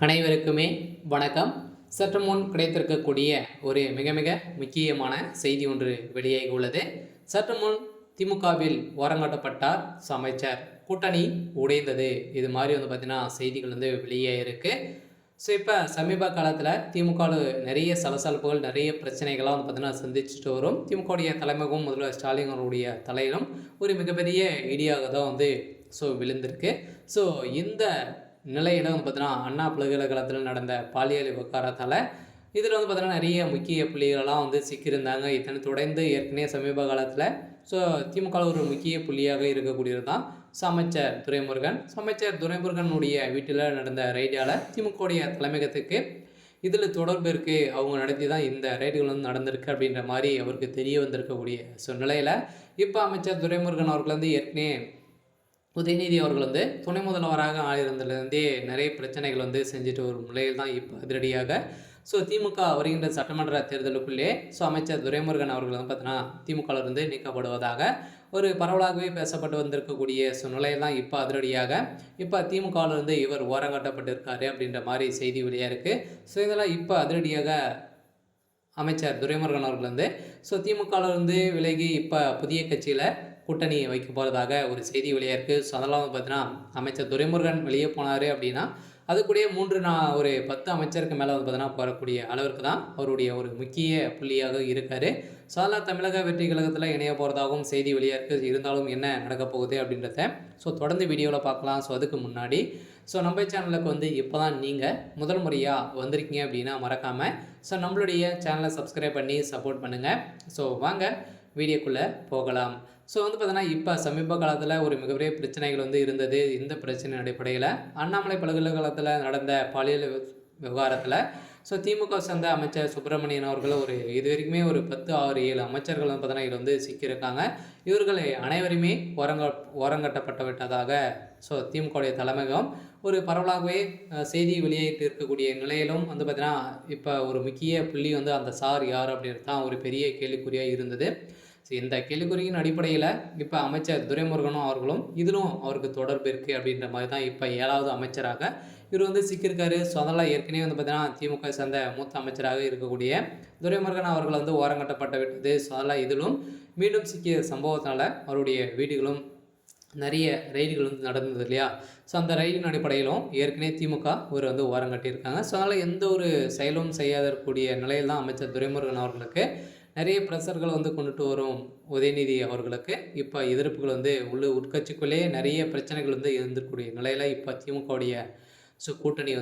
அனைவருக்குமே வணக்கம். சற்று முன் கிடைத்திருக்கக்கூடிய ஒரு மிக மிக முக்கியமான செய்தி ஒன்று வெளியாகி உள்ளது. சற்று முன் திமுகவில் ஓரங்கட்டப்பட்டார் அமைச்சர், கூட்டணி உடைந்தது. இது மாதிரி பார்த்தீங்கன்னா செய்திகள் வெளியாகிருக்கு. ஸோ இப்போ சமீப காலத்தில் திமுகவில் நிறைய சலசலப்புகள், நிறைய பிரச்சனைகள்லாம் பார்த்தீங்கன்னா சந்திச்சுட்டு வரும். திமுகவுடைய தலைமையும் முதல்வர் ஸ்டாலின் அவருடைய தலையிலும் ஒரு மிகப்பெரிய இடியாக தான் விழுந்திருக்கு. ஸோ இந்த நிலையில் பார்த்தீங்கன்னா அண்ணா பல்கலைக்கழகத்தில் நடந்த பாலியல் விவகாரத்தால் இதில் பார்த்தீங்கன்னா நிறைய முக்கிய புள்ளிகளெல்லாம் சிக்கியிருந்தாங்க. இதனை தொடர்ந்து ஏற்கனவே சமீப காலத்தில் திமுக ஒரு முக்கிய புள்ளியாக இருக்கக்கூடியது தான் அமைச்சர் துரைமுருகன். அமைச்சர் துரைமுருகனுடைய வீட்டில் நடந்த ரைடால் திமுகவுடைய தலைமையகத்துக்கு இதில் தொடர்பு இருக்குது, அவங்க நடத்தி தான் இந்த ரைடுகள் நடந்திருக்கு அப்படின்ற மாதிரி அவருக்கு தெரிய வந்திருக்கக்கூடிய நிலையில் இப்போ அமைச்சர் துரைமுருகன் அவர்கள் ஏற்கனவே உதயநிதி அவர்கள் துணை முதல்வராக ஆயிருந்ததுலேருந்தே நிறைய பிரச்சனைகள் செஞ்சுட்டு வரும் நிலையில் தான் இப்போ அதிரடியாக திமுக வருகின்ற சட்டமன்ற தேர்தலுக்குள்ளே அமைச்சர் துரைமுருகன் அவர்கள் பார்த்தீங்கன்னா திமுகவிலிருந்து நீக்கப்படுவதாக ஒரு பரவலாகவே பேசப்பட்டு வந்திருக்கக்கூடிய நிலையில் தான் இப்போ அதிரடியாக இப்போ திமுகவிலிருந்து இவர் ஓரங்கட்டப்பட்டிருக்காரு அப்படின்ற மாதிரி செய்தி வெளியாக இருக்குது. இதெல்லாம் இப்போ அதிரடியாக அமைச்சர் துரைமுருகன் அவர்கள் திமுகவிலிருந்து விலகி இப்போ புதிய கட்சியில் கூட்டணி வைக்க போகிறதாக ஒரு செய்தி வெளியாக இருக்குது. ஸோ அதெல்லாம் பார்த்தீங்கன்னா அமைச்சர் துரைமுருகன் வெளியே போனார் அப்படின்னா அது கூடயே ஒரு 10 அமைச்சருக்கு மேலே பார்த்தீங்கன்னா போகக்கூடிய அளவிற்கு தான் அவருடைய ஒரு முக்கிய புள்ளியாக இருக்கார். ஸோ அதெல்லாம் தமிழக வெற்றி கழகத்தில் இணைய போகிறதாகவும் செய்தி வெளியாக இருக்குது. இருந்தாலும் என்ன நடக்க போகுது அப்படின்றத தொடர்ந்து வீடியோவில் பார்க்கலாம். அதுக்கு முன்னாடி நம்ம சேனலுக்கு இப்போ தான் நீங்கள் முதல் முறையாக வந்திருக்கீங்க அப்படின்னா மறக்காமல் நம்மளுடைய சேனலை சப்ஸ்கிரைப் பண்ணி சப்போர்ட் பண்ணுங்கள். வாங்க வீடியோக்குள்ளே போகலாம். பார்த்தீங்கன்னா இப்போ சமீப காலத்தில் ஒரு மிகப்பெரிய பிரச்சனைகள் இருந்தது. இந்த பிரச்சனை அடிப்படையில் அண்ணாமலை பல்கலைக்கழகத்தில் நடந்த பாலியல் விவகாரத்தில் திமுக சேர்ந்த அமைச்சர் சுப்பிரமணியன் அவர்கள் இது வரைக்குமே ஒரு 10, 6, 7 அமைச்சர்கள் பார்த்தீங்கன்னா இதில் சிக்கியிருக்காங்க. இவர்களை அனைவருமே ஓரங்கட்டப்பட்டு விட்டதாக திமுகவுடைய தலைமையகம் ஒரு பரவலாகவே செய்தி வெளியிட்டு இருக்கக்கூடிய நிலையிலும் பார்த்தீங்கன்னா இப்போ ஒரு முக்கிய புள்ளி அந்த சார் யார் அப்படின்றது தான் ஒரு பெரிய கேள்விக்குறியாக இருந்தது. இந்த கேள்விக்குறியின் அடிப்படையில் இப்போ அமைச்சர் துரைமுருகனும் அவர்களும் இதிலும் அவருக்கு தொடர்பு இருக்குது அப்படின்ற மாதிரி தான் இப்போ 7வது அமைச்சராக இவர் சிக்கியிருக்காரு. அதெல்லாம் ஏற்கனவே பார்த்தீங்கன்னா திமுக சேர்ந்த மூத்த அமைச்சராக இருக்கக்கூடிய துரைமுருகன் அவர்கள் ஓரங்கட்டப்பட்டு விட்டது. அதெல்லாம் இதிலும் மீண்டும் சிக்கிய சம்பவத்தினால அவருடைய வீடுகளும் நிறைய ரைடுகள் நடந்தது இல்லையா. அந்த ரைடின் அடிப்படையிலும் ஏற்கனவே திமுக ஒரு ஓரங்கட்டியிருக்காங்க. அதனால் எந்த ஒரு செயலும் செய்யாதக்கூடிய நிலையில் தான் அமைச்சர் துரைமுருகன் அவர்களுக்கு நிறைய ப்ரெஷர்கள் கொண்டுட்டு வரும் உதயநிதி அவர்களுக்கு இப்போ எதிர்ப்புகள் உட்கட்சிக்குள்ளேயே நிறைய பிரச்சனைகள் இருந்திருக்கக்கூடிய நிலையில் இப்போ திமுகவுடைய கூட்டணி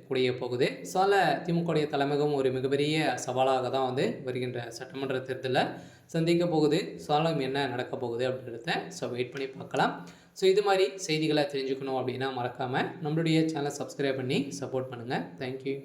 குடிய போகுது. அதில் திமுகவுடைய தலைமையகம் ஒரு மிகப்பெரிய சவாலாக தான் வருகின்ற சட்டமன்ற தேர்தலில் சந்திக்க போகுது. அதில் என்ன நடக்க போகுது அப்படின்றத வெயிட் பண்ணி பார்க்கலாம். இது மாதிரி செய்திகளை தெரிஞ்சுக்கணும் அப்படின்னா மறக்காமல் நம்மளுடைய சேனலை சப்ஸ்கிரைப் பண்ணி சப்போர்ட் பண்ணுங்கள். தேங்க்யூ.